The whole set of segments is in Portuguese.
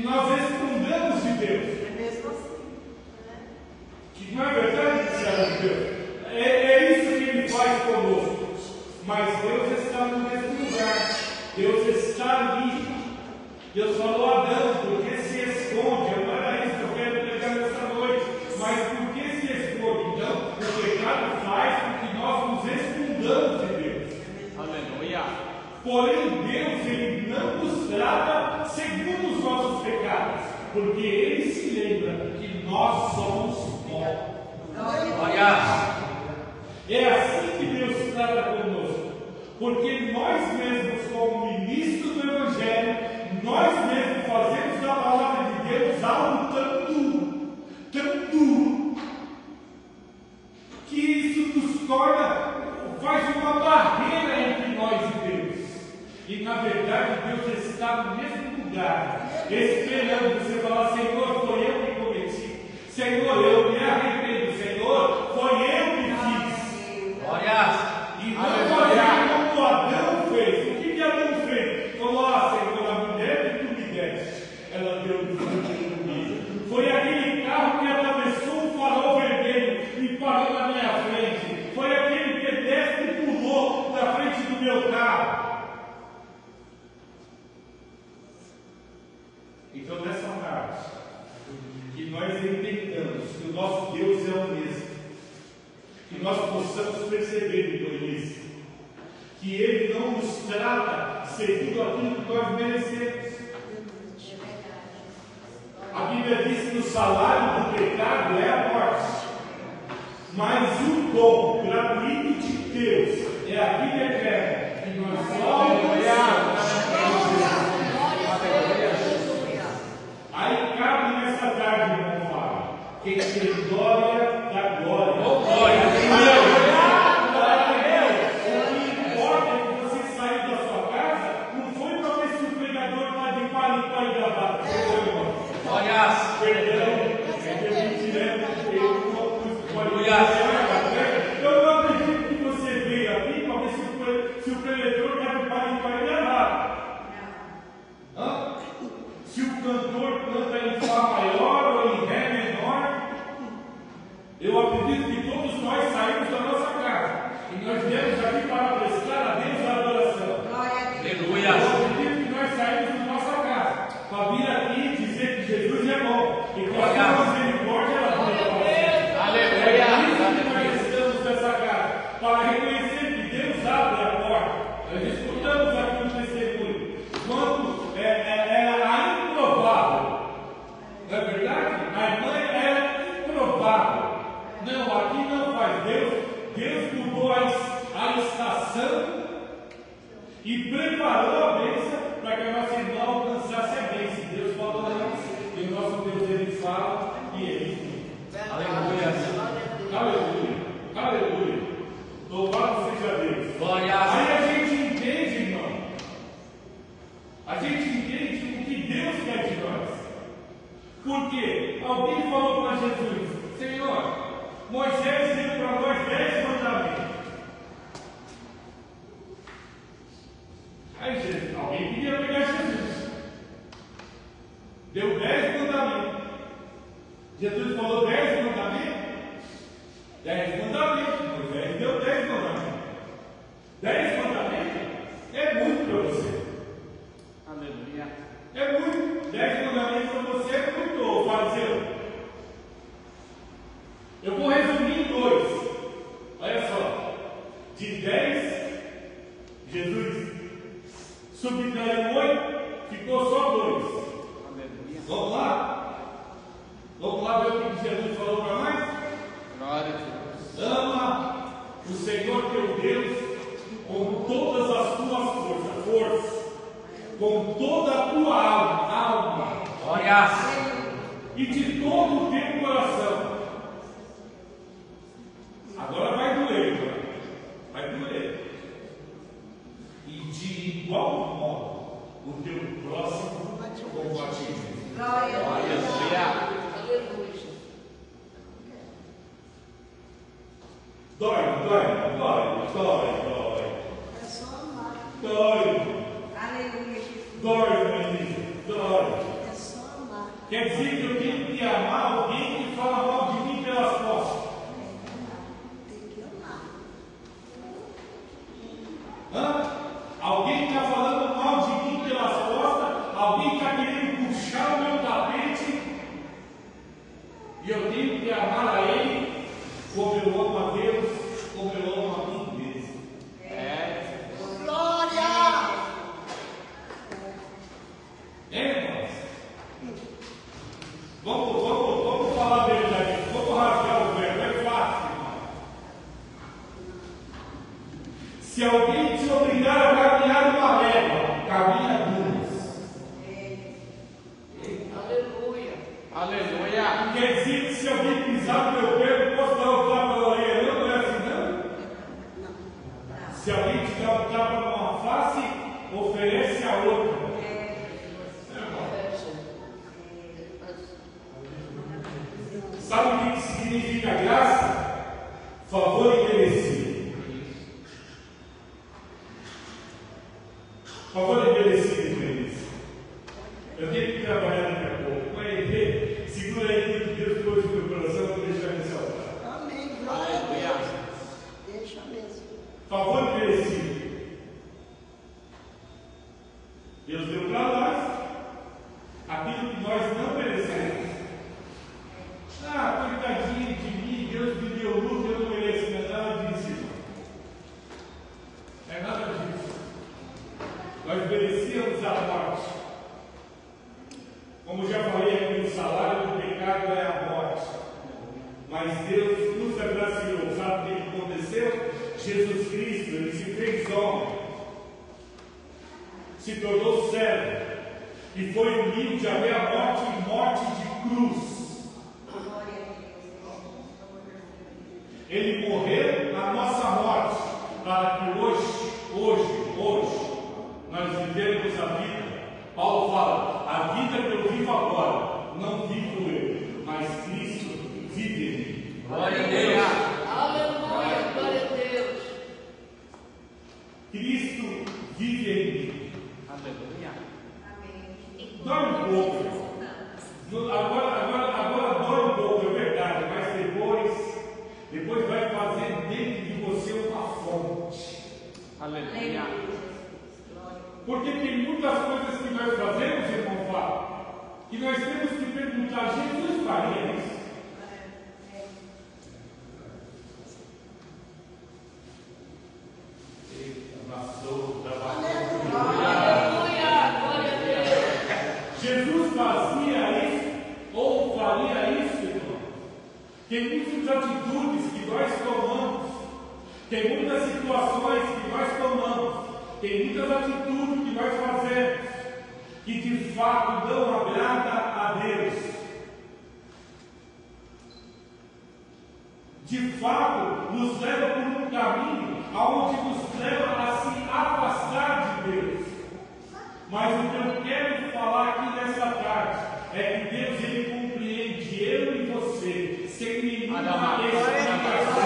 nós respondamos de Deus. É mesmo assim. Que não é verdade, servo de Deus? É isso que Ele faz conosco. Mas Deus está no mesmo lugar. Deus está ali. Deus falou a Adão, por que se esconde? Não era isso que eu quero pregar nessa noite. Mas por que se esconde? Então, o pecado faz com que nós nos escondamos de Deus. Aleluia. Porém, Deus, Ele não nos trata segundo os nossos pecados, porque Ele se lembra que nós somos pó. Glória. É assim que Deus trata conosco, porque nós mesmos, como ministros do Evangelho, nós mesmos fazemos da palavra de Deus algo tão duro, que isso nos torna, faz uma barreira entre nós e Deus. E na verdade Deus está no mesmo lugar, esperando você falar: Senhor, foi eu que cometi, Senhor, eu me arrependo, Senhor, foi eu que fiz. Glória. E não fazer como Adão fez. O que Adão fez? Falou: Senhor, a mulher que tu me deste, ela deu o fruto comigo. Foi aquele carro que atravessou o farol vermelho e parou na minha frente. Foi aquele pedestre que pulou na frente do meu carro. Então, nessa tarde, que nós entendamos que o nosso Deus é o mesmo, que nós possamos perceber, Dionísio, que Ele não nos trata segundo aquilo que nós merecemos. A Bíblia diz que o salário do pecado é a morte, mas o dom gratuito de Deus é a vida eterna, que nós alcançamos. Aí cabe nessa tarde, irmão Fábio, quem tem glória da glória. Oh, glória. O que importa é que você saiu da sua casa, não foi para ver se o pregador está de palha em palha gravata. Glória. Eu não acredito que você veio aqui para ver se o pregador está de palha em palha gravata. Se o cantor canta em Fá maior ou em Ré menor, eu acredito que todos nós saímos da nossa casa e nós viemos aqui para prestar a Deus a adoração. Aleluia. Eu acredito que nós saímos da nossa casa para vir aqui e dizer que Jesus é bom e que a sua misericórdia é boa. Aleluia. É isso que nós estamos nessa casa, para reconhecer que Deus abre a porta. Nós escutamos aqui um testemunho. Quando era improvável, não é verdade? A irmã era improvável. Não, aqui não faz. Deus mudou a estação e preparou a bênção para que a nossa irmã alcançasse a bênção. Deus falou antes, e o nosso Deus ele fala e ele cumpre. Aleluia. Aleluia. Aleluia. Louvado seja Deus. Glória. Aí a gente entende, irmão. A gente entende o que Deus quer de nós. Porque alguém falou para Jesus: Senhor, Moisés deu para nós 10 mandamentos. Aí Jesus, alguém queria pegar Jesus. Deu 10 mandamentos. Jesus falou 10 mandamentos. 10 mandamentos. Moisés deu 10 mandamentos. 10 mandamentos é muito para você. Aleluia. É muito. 10 mandamentos para você é muito, ô fariseu. Eu vou resumir em 2. Olha só. De 10, Jesus subtraiu 8, ficou só 2. Aleluia. Vamos lá? Vamos lá ver o que Jesus falou para nós? Glória a Deus. Ama o Senhor teu Deus com todas as tuas forças, com toda a tua alma, Glória. e de todo o teu coração. Agora vai doer, irmão. Vai doer. E de igual modo, o teu próximo como a ti mesmo. Aleluia. Dói. É só amar. Dói. Aleluia, Jesus. Dói, menino. Dói. É só amar. Quer dizer que eu tenho que amar alguém que fala mal de mim pelas costas. Alguém está falando mal de mim pelas costas, alguém está querendo puxar o meu tapete, e eu tenho que amar a Ele como eu amo a Deus, como eu amo a mim mesmo. Glória! Irmãos? Vamos falar a verdade, vamos rasgar o verbo, é fácil, irmão. Se alguém te obrigar a caminhar uma légua, caminha duas. Aleluia! Aleluia. Quer dizer que se alguém pisar no meu pé, eu posso dar um tapa na orelha, não é assim não? Se alguém te dá um tapa numa face, oferece a outra. Sabe o que significa graça? Favor imerecido. Favor imerecido, queridos. Eu tenho que trabalhar daqui a pouco. Mas segura aí que Deus pôs no meu coração para deixar nesse altar. Amém. Glória a Deus. Deixa mesmo. Favor imerecido. Deus deu para nós aquilo que nós não merecemos. Coitadinho de mim, Deus me deu luz, eu não mereço. Não é nada disso, irmão. É nada disso. Nós merecíamos a morte. Como já falei aqui, o salário do pecado é a morte. Mas Deus nos agraciou. Sabe o que aconteceu? Jesus Cristo, Ele se fez homem, se tornou servo, e foi humilde até a morte e morte de cruz. Ele morreu na nossa morte, para que hoje, nós vivemos a vida. Paulo fala, a vida que eu vivo agora, não vivo eu, mas Cristo vive em mim. Glória a Deus. Aleluia, glória a Deus. Cristo vive em mim. Aleluia. Dói um pouco, irmão. Agora dói um pouco, é verdade, mas depois vai fazer dentro de você uma fonte. Aleluia. Porque tem muitas coisas que nós fazemos, irmão Fábio, que nós temos que perguntar, Jesus faria isso? Jesus fazia isso ou faria isso, irmão? Tem muitas atitudes que nós tomamos, tem muitas situações que nós tomamos, tem muitas atitudes que nós fazemos que de fato não agrada a Deus. De fato, nos leva por um caminho aonde nos leva a se afastar de Deus. Mas o que eu quero falar aqui nessa tarde é que Deus ele compreende eu e você sem nenhuma explicação.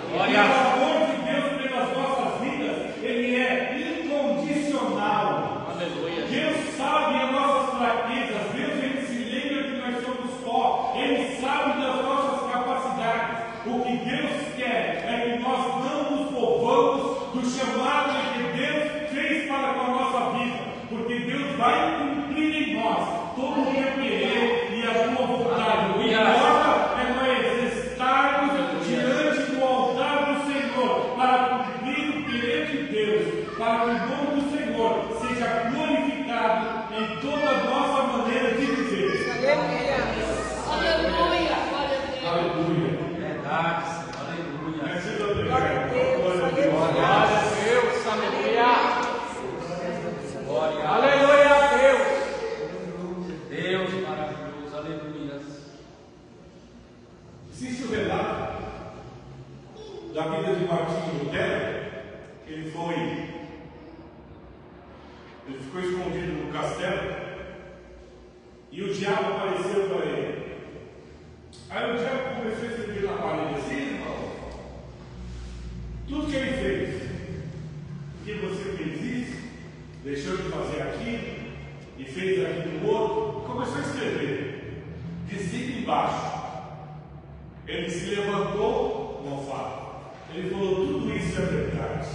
E o amor de Deus pelas nossas vidas, ele é incondicional. Aleluia. Deus sabe as nossas fraquezas, Deus ele se lembra que nós somos pó, Ele sabe das nossas capacidades. O que Deus quer é que nós não nos poupamos do chamado que Deus fez para com a nossa vida, porque Deus vai cumprir em nós todo o teu querer e a tua vontade. O que importa é nós estarmos diante do altar do Senhor para cumprir o querer de Deus, para que o nome do Senhor seja glorificado em toda a nossa maneira de viver. Aleluia, glória a Deus. Aleluia. Verdade, aleluia. Glória a Deus, aleluia. Glória a Deus, aleluia. Glória, aleluia a Deus. Deus maravilhoso, aleluia. Existe o relato da vida de Martinho Lutero. Ele ficou escondido no castelo e o diabo apareceu para ele. Aí o diabo começou a escrever na parede assim, irmão, tudo que ele fez, porque você fez isso, deixou de fazer aquilo, e fez aqui no outro, começou a escrever, de cima e embaixo. Ele se levantou, não fala. Ele falou: tudo isso é verdade.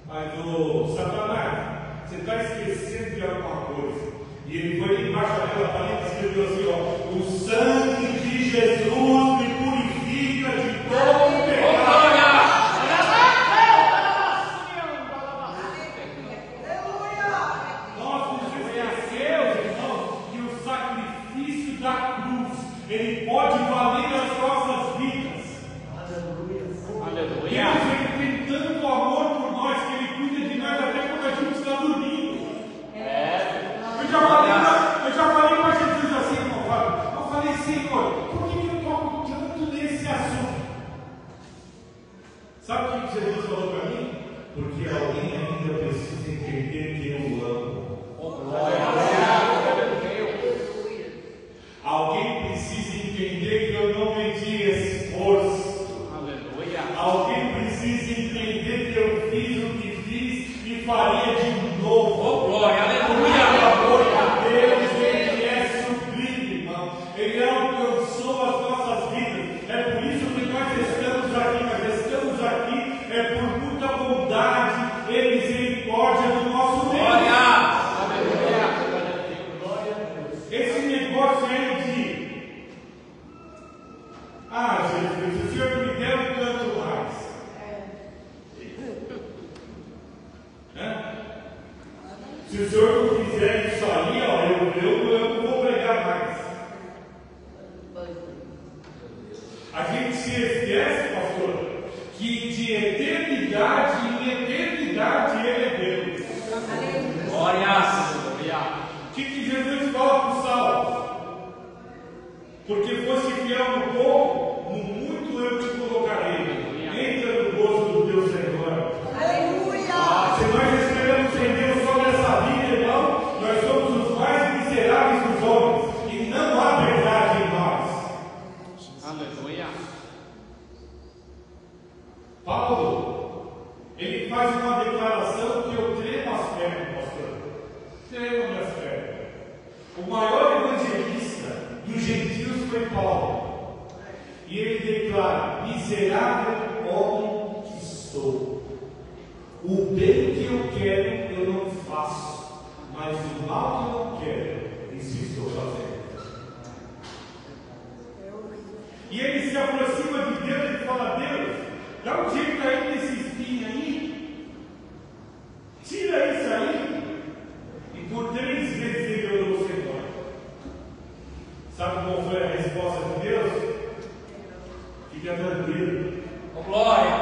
Aí falou: Satanás, você está esquecendo de alguma coisa. E ele foi embaixo daquela parede e escreveu assim: ó, o sangue de Jesus me purifica de todo pecado. Nós nos esquecemos, irmãos, que o sacrifício da cruz, ele pode valer as nossas vidas. Aleluia. Deus, ele tem tanto amor por nós que ele cuida de nós até quando a gente está dormindo. Eu já falei para Jesus assim, irmão Fábio. Eu falei: Senhor, por que eu toco tanto nesse assunto? Sabe o que Jesus falou para mim? Porque alguém ainda precisa entender que eu amo. Alguém precisa entender que eu não medi esforço. Aleluia. Alguém precisa entender que eu fiz o que fiz e faria de novo. Glória, aleluia. O amor de Deus, ele é sublime, irmão. Ele alcançou as nossas vidas. É por isso que nós estamos aqui. Nós estamos aqui por muita bondade e misericórdia do nosso Deus. Esse negócio aí de: Jesus, se o Senhor me der, eu canto mais. Se o Senhor não fizer isso aí, ó, eu não vou pregar mais. A gente se esquece, pastor, que de eternidade em eternidade Ele é Deus. Glórias. O que Jesus fala para o Saulo? Porque fosse fiel no pouco, no muito eu te colocarei. Entra no gozo do teu Senhor. Se nós esperamos em Deus sobre essa vida, irmão, nós somos os mais miseráveis dos homens. E não há verdade em nós. Aleluia. Paulo, ele faz uma declaração que eu tremo as pernas, pastor. Tremo minhas pernas. O maior evangelista dos gentios foi Paulo. E ele declara: miserável homem que sou. O bem que eu quero, eu não faço. Mas o mal que eu não quero, isso estou fazendo. E ele se aproxima de Deus e fala: Deus, dá um jeito aí nesse espinho aí. Tira isso aí. E por 3 vezes ele orou ao Senhor. Sabe qual foi a resposta de Deus? Fica tranquilo. Glória.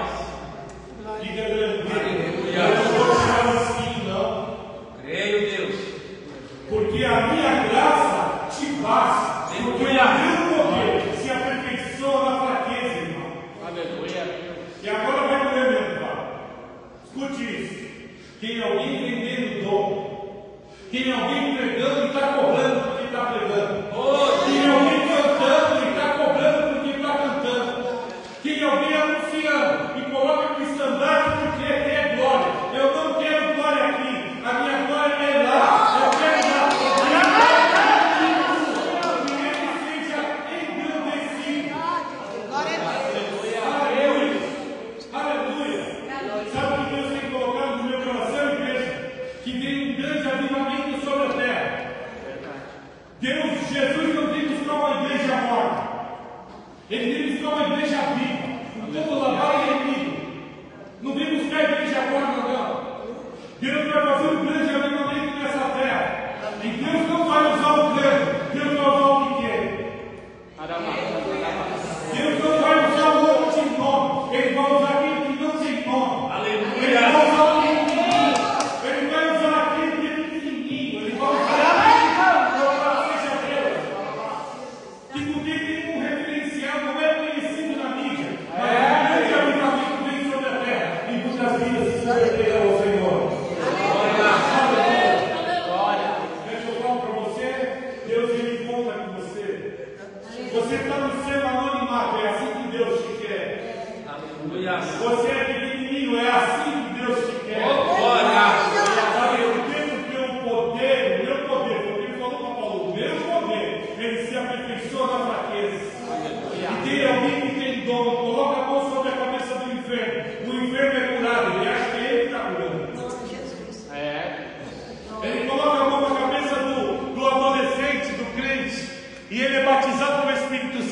Fica tranquilo. Aleluia. Eu não vou tirar o espinho, não. Creio, Deus. Porque a minha graça te basta. Porque o meu poder se aperfeiçoa na fraqueza, irmão. Aleluia. E agora vai doer mesmo, pai. Escute isso. Tem alguém vendendo dom. Tem alguém pregando e está cobrando porque está pregando. Tem alguém cantando e está cobrando porque está cantando. Tem alguém anunciando e coloca no estandarte porque é glória. Eu não quero glória aqui. A minha glória é lá. Eu quero lá. Que ele seja engrandecido. Aleluia. Aleluia. Sabe o que Deus tem colocado no meu coração, igreja? Que tem um grande avivamento sobre a terra. Jesus não tem buscar uma igreja morta. Ele tem buscar uma igreja viva. Todo lavar e remido. Não vem buscar a igreja morta, não. Deus vai fazer um grande avivamento nessa terra. E Deus não vai usar o grande. Deus vai usar o pequeno. Deus não vai usar o outro sem nome. Ele vai usar aquele que não tem nome. Aleluia. Ele vai usar o pequenininho. Ele vai usar aquele que é pequenininho. Ele vai usar que não tem nenhum referencial, não é conhecido na mídia. Mas o grande avivamento vem sobre a terra. E muitas vidas se converterão ao Senhor.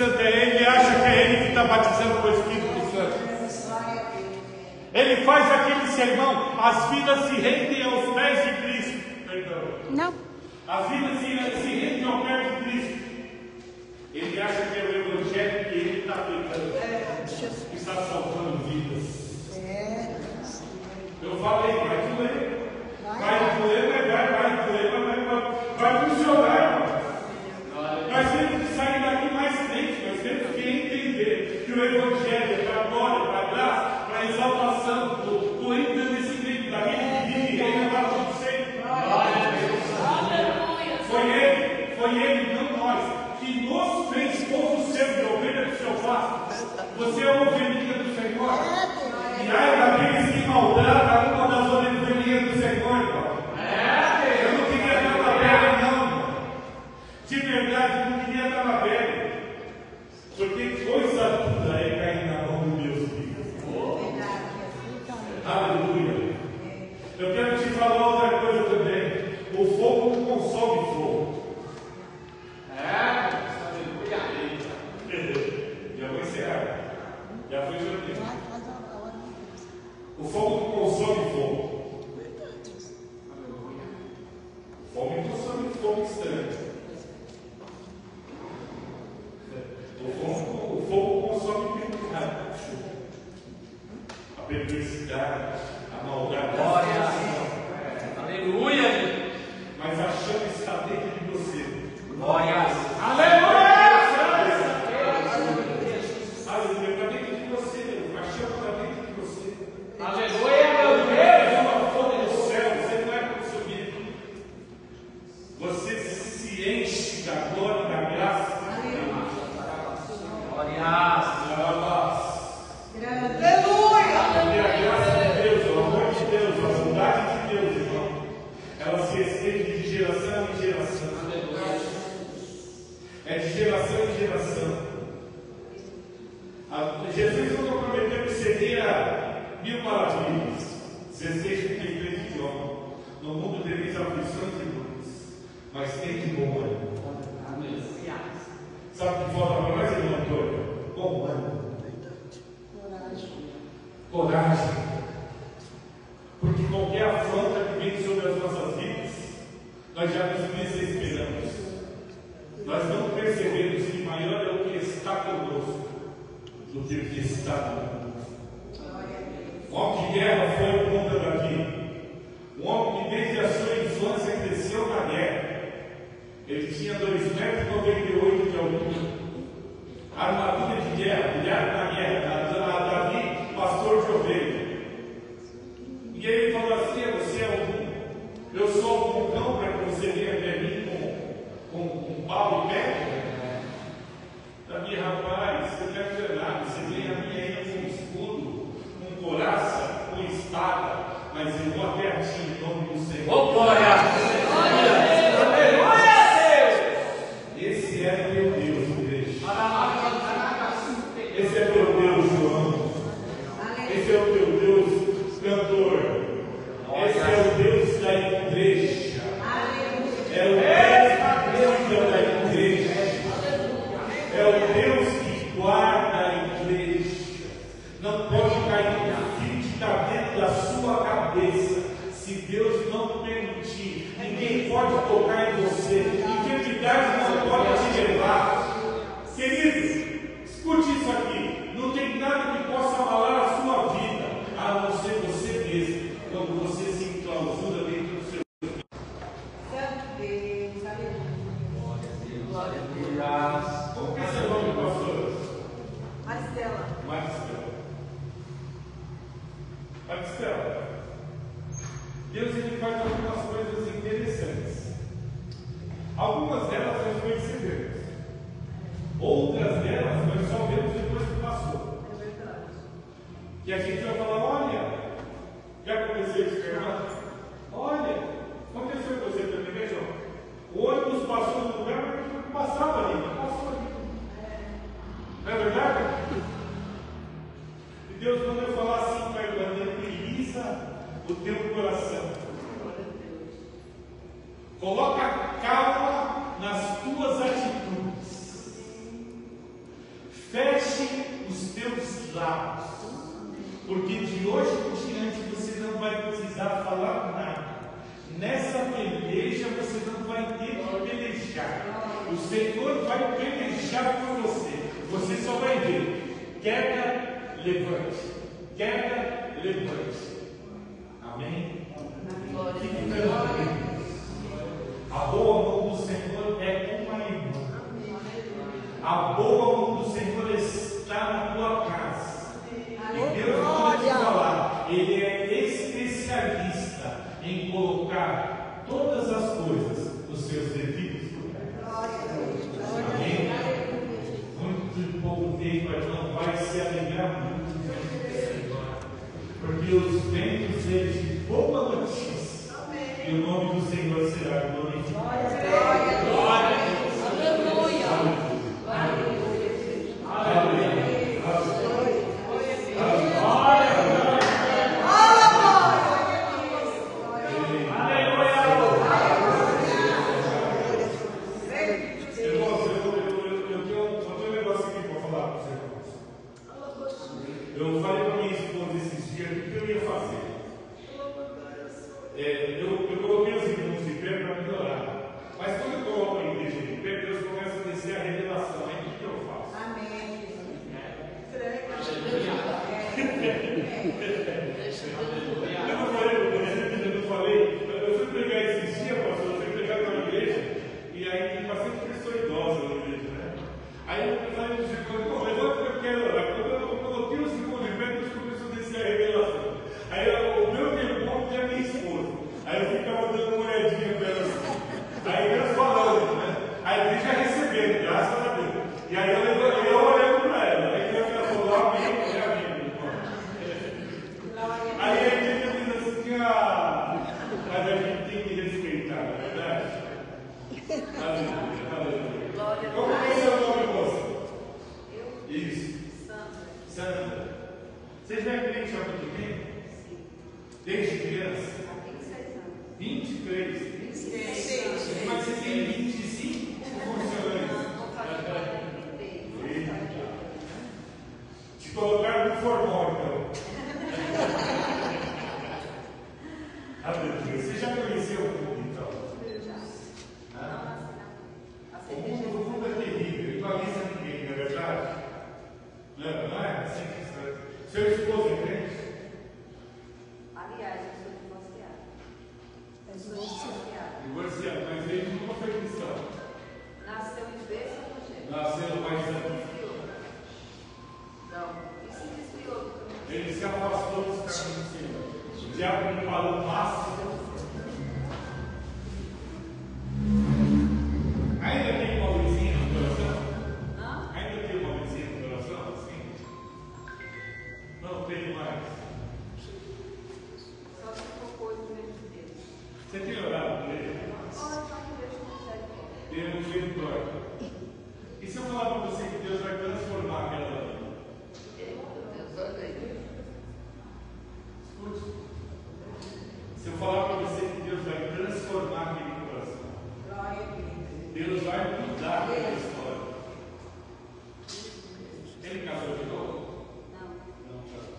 Santo é ele, acha que é ele que está batizando com o Espírito Santo. Ele faz aquele sermão, as vidas se rendem aos pés de Cristo. Perdão. Não. As vidas se rendem ao pé de Cristo. Ele acha que é o Evangelho que ele está aplicando, que está salvando vidas. Eu falei, vai doer, vai funcionar. Nós temos que sair daqui mais frente, nós temos que entender que o Evangelho é para a glória, para a graça, para a exaltação, do engrandecimento daquele que vive e reina para todo sempre. Foi ele, não nós, que nos fez povo seu de ovelha do seu pasto. Você é a ovelhinha do Senhor. E ai daqueles que maltratam uma das ovelhinhas do Senhor, irmão. Eu não queria estar na pele, não. De verdade, eu não queria estar na pele. Porque coisa toda é cair na mão dos meus filhos. Aleluia. Eu quero te falar outra coisa também. O fogo consome fogo. Já vou encerrar. Já foi seu tempo. O fogo consome fogo. O fogo consome fogo estranho. O fogo consome pecado. A perversidade, a maldade. Aleluia. Mas a chama está dentro de você. Glória. Aleluia! Aleluia, está dentro de você. A chama está dentro de você. Aleluia, meu Deus. É uma fonte do céu, você não é consumido. Você se enche da glória e da graça. Glória. Aleluia! A graça de Deus, o amor de Deus, a bondade de Deus, irmão, ela se estende de geração em geração. É de geração em geração. Jesus não prometeu que seria 1000 maravilhas, 16:33 de João. No mundo tereis aflições e dores, mas tem de bom ânimo. Sabe o que falta para nós, irmão Antônio? Bom ânimo. Coragem. Porque qualquer afronta que vem sobre as nossas vidas, nós já nos desesperamos. Nós não percebemos que maior é o que está conosco do que o que está conosco. O homem de guerra foi o contra Davi. Um homem que desde a sua infância cresceu na guerra. Ele tinha 2,98 metros de altura. Armadura de guerra, brilhava na guerra. Davi, pastor de ovelha. E ele falou assim: você é eu sou um cão para que você venha até mim com pau e pé? Davi, rapaz, você não quer dizer nada. Você vem a mim ainda com escudo, com coraça, com espada, mas eu vou até a ti em nome do Senhor. Oh, glória! Esse é o meu Deus, igreja. Esse é o meu Deus, João. Esse é o meu Deus, cantor. Esse é o Deus da igreja. É o Deus que cuida da igreja. É o Deus que guarda a igreja. Não pode cair um fio que está dentro da sua cabeça. Se Deus não permitir, ninguém pode tocar em você. Enfermidade não pode te levar. Querido, escute isso aqui. Não tem nada que possa abalar a sua vida, a não ser você mesmo, quando você se enclausura dentro do seu. Santo Deus, aleluia. Como que é seu nome, pastor? Marcela. Marcela. Deus ele faz algumas coisas interessantes. Algumas delas nós percebemos. Outras delas nós só vemos depois que passou. É verdade. Que a gente vai falar: olha, já aconteceu isso com a irmã? Olha, aconteceu com você também, veja. O ônibus passou no lugar, mas passava ali, passou ali. Não é verdade? E Deus mandou eu falar assim para a irmã: tranquiliza o teu coração. Coloca calma nas tuas atitudes. pelejar. O Senhor vai pelejar por você. Você só vai ver. Queda, levante. Queda, levante. Amém? Fique tranquilo. A boa mão do Senhor é uma irmã. A boa mão do Senhor está na tua casa. E Deus vai te falar. Ele é especialista em colocar todas as coisas nos seus devidos lugares. Amém? Muito pouco tempo não vai se alegrar muito diante do Senhor, porque os ventos de boa notícia e o nome do Senhor será glorificado. Glória a Deus. Aleluia. Aleluia. Eu falei para minha esposa esses dias o que eu ia fazer. Eu coloquei os irmãos de pé para melhorar. Mas quando eu coloco a igreja de pé, Deus começa a descer a revelação. Aí o que eu faço? Amém. Eu não falei. Eu fui pregar esses dias, pastor. Eu fui pregar na igreja. E aí tem bastante pessoa idosa na igreja, né? Aí eu falei para os irmãos, levanta que eu quero orar. Quando eu coloquei os irmãos de pé, Deus começou a descer a revelação. Aí o meu tempo tinha minha esposa. Aí eu ficava dando uma olhadinha para ela assim. Aí Deus falando, né? Aí a igreja recebendo, graças a Deus. E aí eu olhando para ela. Aí ela falou, amém, amém. Aí a igreja diz assim, mas a gente tem que respeitar, não é verdade? Aleluia, aleluia. Como é o seu nome, moça? Isso. Sandra. Você já é crente há muito tempo? Desde criança? 23. Mas você tem 25 funcionários? Te colocaram no formal, então. Aleluia. Você já conheceu o mundo, então? O mundo é terrível, ele não avisa ninguém, não é verdade? Não é? Assim que está. Seu esposo é crente? Aliás, eu sou divorciada. Divorciado, mas ele nunca foi cristão. Nasceu em berço evangélico. Nasceu no país da Não, e se desviou do caminho. Ele se afastou dos caminhos do Senhor. O diabo lhe falou o máximo. Ainda tem uma luzinha no coração? Não? Ainda tem uma luzinha no coração? Sim. Não tem mais. Só se for coisa do mesmo Deus. Você tem orado por ele? Olha, só que Deus consegue. Deus misericórdia. E se eu falar para você que Deus vai transformar aquela vida? Escute. Se eu falar para você que Deus vai transformar aquele coração, Glória a Deus. Deus vai mudar aquela história. Ele casou de novo? Não. Não casou.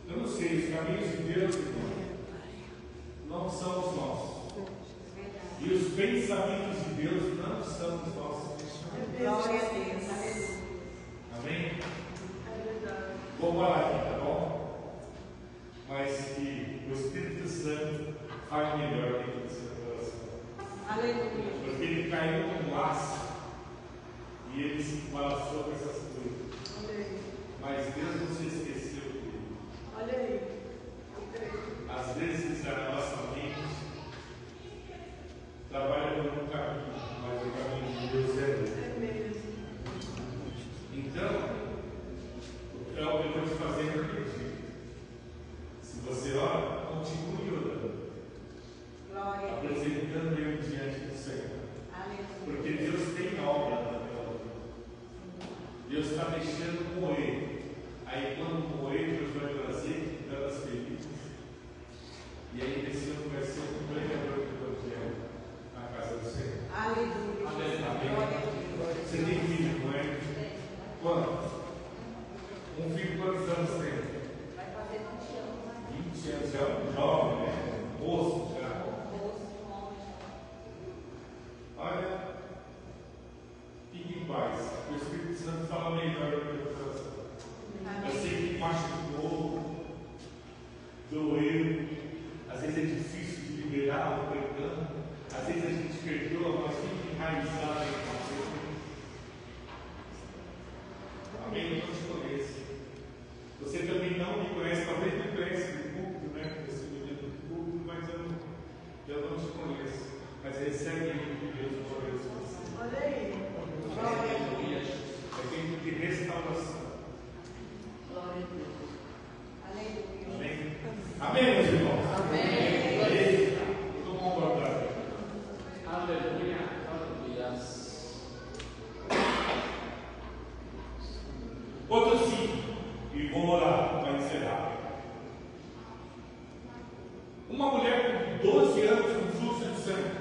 Eu não sei, os caminhos de Deus, irmão, não são os nossos. E os pensamentos de Deus não são os nossos pensamentos. Glória a Deus. Aleluia. Amém? Vou parar aqui, tá bom? Mas que o Espírito Santo faz melhor dentro do seu coração. Aleluia. Porque ele caiu num laço e ele se embaraçou com essas coisas. Mas Deus não se esqueceu dele. Olha aí. Às vezes a nossa mente trabalha por um caminho, mas o caminho de Deus é outro. Então, eu vou te fazer refletir. Se você ora, continue orando, Glória a Deus. apresentando ele diante do Senhor. Aleluia. Porque Deus tem obra na tua vida. Deus está mexendo com ele. Aí quando morrer, Deus vai trazer danas felizes. E aí esse ano vai ser um pregador do Evangelho na casa do Senhor. Aleluia. Amém. Glória a Deus. Você tem filho com ele? Quantos? Um filho quantos anos tem? Vai fazer 20 anos. Você é um jovem, né? Moço já. Olha, fique em paz. O Espírito Santo fala melhor do que o coração. Eu sei que machucou, doeu, às vezes é difícil de liberar o perdão, às vezes a gente perdoa, mas fica enraizado em você. Amém? Eu não te conheço. Você também não me conhece, talvez me conhece do público, né? Você me vê do público, mas eu não te conheço. Mas recebe de Deus por isso. Olha aí. É tempo de restauração. Glória a Deus. Aleluia. Amém? Amém, meus irmãos? Amém. Vamos concordar. Aleluia. Aleluia. Outro sim, e vou orar para encerrar. Uma mulher com 12 anos com fluxo de sangue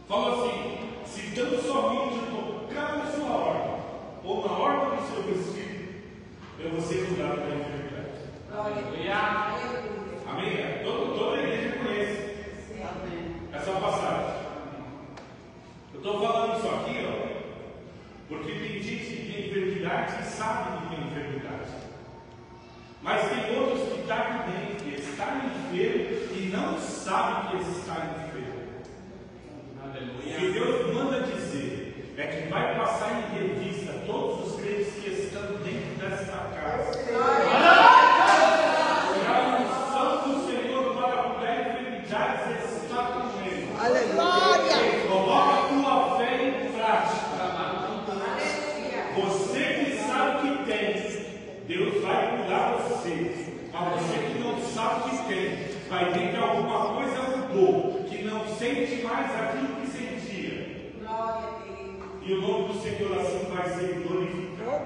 fala assim: se tão somente tocar na sua orla, ou na orla do seu vestido, eu vou ser curado da enfermidade. Aleluia. Amém? Toda a igreja conhece essa passagem. Eu estou falando isso aqui, ó, porque tem gente que tem enfermidade e sabe que tem enfermidade. Mas tem outros que estão aqui dentro, que está enfermo e não sabe que está enfermo. Aleluia. O que Deus manda dizer é que vai passar em revista todos os crentes que estão dentro desta casa. E a unção do Senhor para curar enfermidades está com ele. Aleluia! Coloca a tua fé em prática. Você que sabe que tem, Deus vai curar você. Mas você que não sabe que tem, vai ver que alguma coisa mudou, que não sente mais aquilo que sentia. E o nome do Senhor assim vai ser glorificado.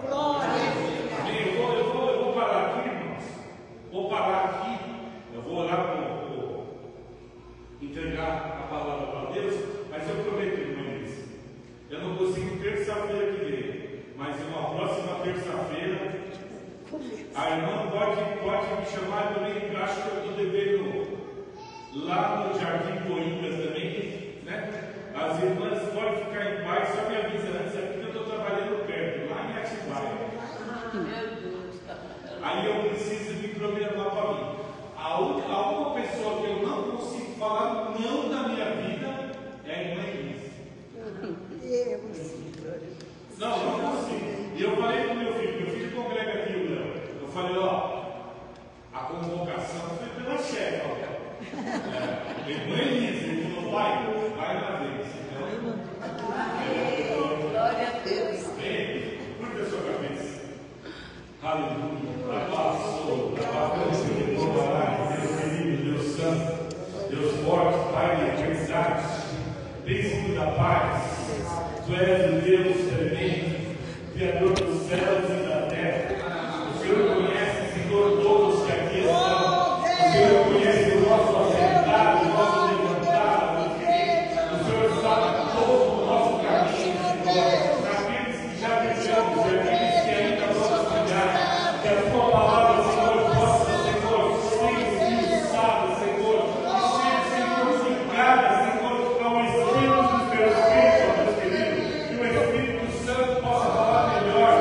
Amém? Eu vou parar aqui, irmãos. Vou parar aqui. Eu vou orar para entregar a palavra para Deus. Mas eu prometo, irmãos, eu não consigo terça-feira que vem. Mas em uma próxima terça-feira, a irmã pode me chamar também, porque eu acho que eu estou devendo lá no Jardim Coimbras também, né? As irmãs podem ficar em paz, só me avisa antes, é porque eu estou trabalhando perto, lá em Atibaia. Aí eu preciso me programar para mim. A única pessoa que eu não consigo falar não na minha vida é a irmã Elise. Não consigo. E eu falei para o meu filho congrega aqui, o Léo. Eu falei, ó, a convocação foi pela chefe, ó. Irmã Elise, ele falou, vai na vez. Glória a Deus. Amém? Curta a sua cabeça. Aleluia. Deus querido, Deus santo, Deus forte, Pai de eternidade, príncipe da paz. Tu és o Deus tremendo, Criador dos céus e da terra. O Senhor conhece, Senhor, todos que aqui estão. O Senhor conhece o nosso assentado, o nosso levantado. O Senhor sabe todo o nosso caminho, Senhor. Aqueles que já vivemos e aqueles que ainda vamos cuidar. Que a tua palavra, Senhor, possa, Senhor, ser esmiuçada, Senhor. E ser, Senhor, ligada, Senhor, ao Espírito dos teus filhos, ó Deus querido. Que o Espírito Santo possa falar melhor.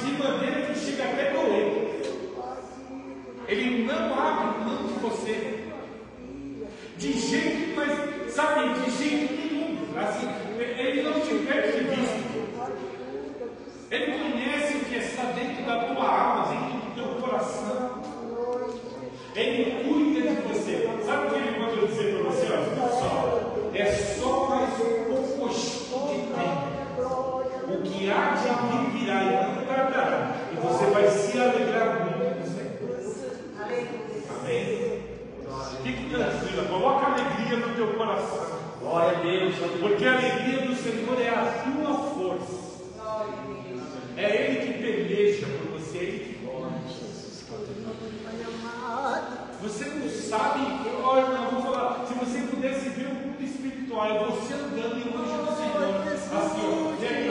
de maneira que chega até doer. Ele não abre mão de você. De jeito, mas sabe, de jeito nenhum. Assim, ele não te perde de vista. Ele conhece o que está dentro da tua alma, dentro do teu coração. Ele cuida de você. Sabe o que ele mandou dizer para você? Olha, é só mais um pouco de tempo. O que há de vir virá e não tardará. E você vai se alegrar muito com Senhor. Amém? Fique tranquila, coloca alegria no teu coração. Glória a Deus. Porque a alegria do Senhor é a tua força. É Ele que peleja por você, é Ele que gosta. Você não sabe, olha, eu vou falar, se você pudesse ver o mundo espiritual, é você andando em longe do Senhor, assim, ó, vem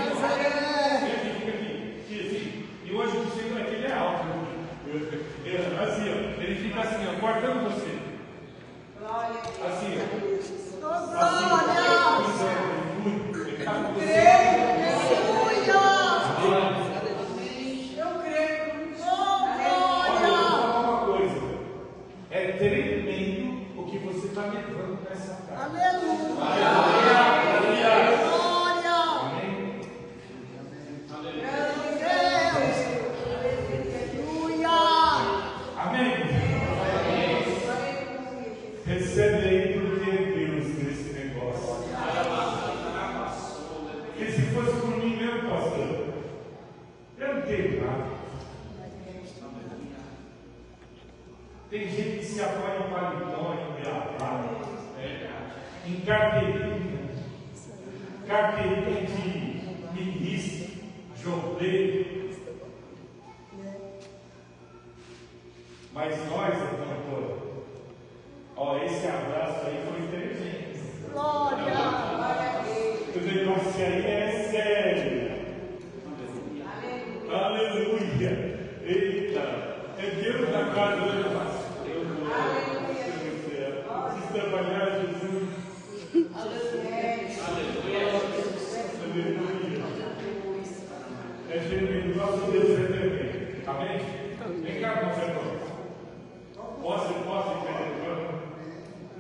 aqui, e o anjo do Senhor aqui, ele é alto, assim, ó, ele fica assim, ó, guardando você, assim, ó, ele está com você. É tremendo o que você está levando nessa casa. Aleluia! Amém? Amém? Recebe aí porque é Deus nesse negócio. Porque se fosse por mim mesmo, pastor, eu não tenho nada. Tem gente que se apoia em paletó, em gravata, em carteirinha de ministro, jovem. Mas nós, pastor, ó, esse abraço aí foi inteligente. Glória! O negócio aí é sério. Aleluia! Eita! É Deus na casa do meu pastor. Preciso trabalhar, Jesus. Aleluia. É tremendo. Nosso Deus é tremendo. Amém? Vem cá, conservador. Posso entender?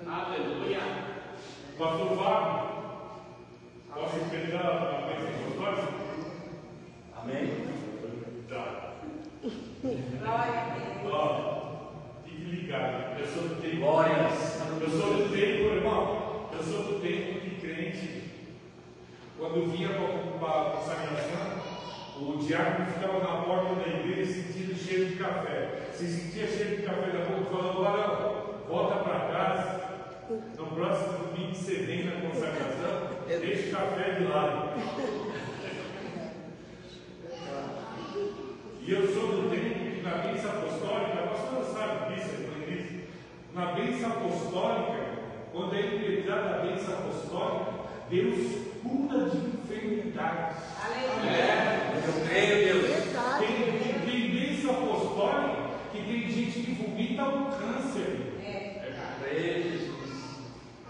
Aleluia. Pastor Fábio, posso esperar a bênção apostólica? Amém. Tá. Ó, fique ligado. Eu sou do tempo. Glórias. Eu sou do tempo, irmão. Eu sou do tempo que crente, quando vinha para a consagração, o diácono ficava na porta da igreja sentindo cheiro de café. Se sentia cheiro de café da boca, falando: varão, volta para casa. No próximo domingo você vem na consagração, deixa o café de lado. E eu sou do tempo que na bênção apostólica, a pastora sabe disso, na bênção apostólica, quando é implementada a bênção apostólica, Deus cura de enfermidades. Eu creio, Deus. Tem bênção apostólica que tem gente que vomita o câncer.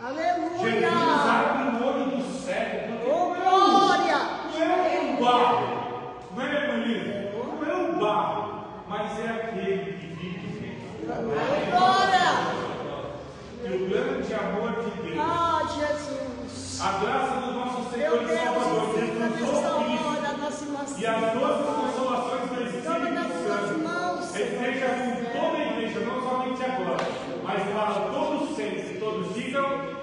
Aleluia! Jesus abre o olho do cego. Oh, glória! Não é um barro, não é, Maria? Não é um barro, mas é aquele que vive. Glória! E o grande amor de Deus, Ah, Jesus! a graça do nosso Senhor Meu e Deus, Salvador Jesus nessa Cristo hora, nossa irmã, e as doces consolações do Espírito toma nas tuas Santo mãos, esteja com toda a igreja, não somente agora, mas para todos os santos, e todos digam.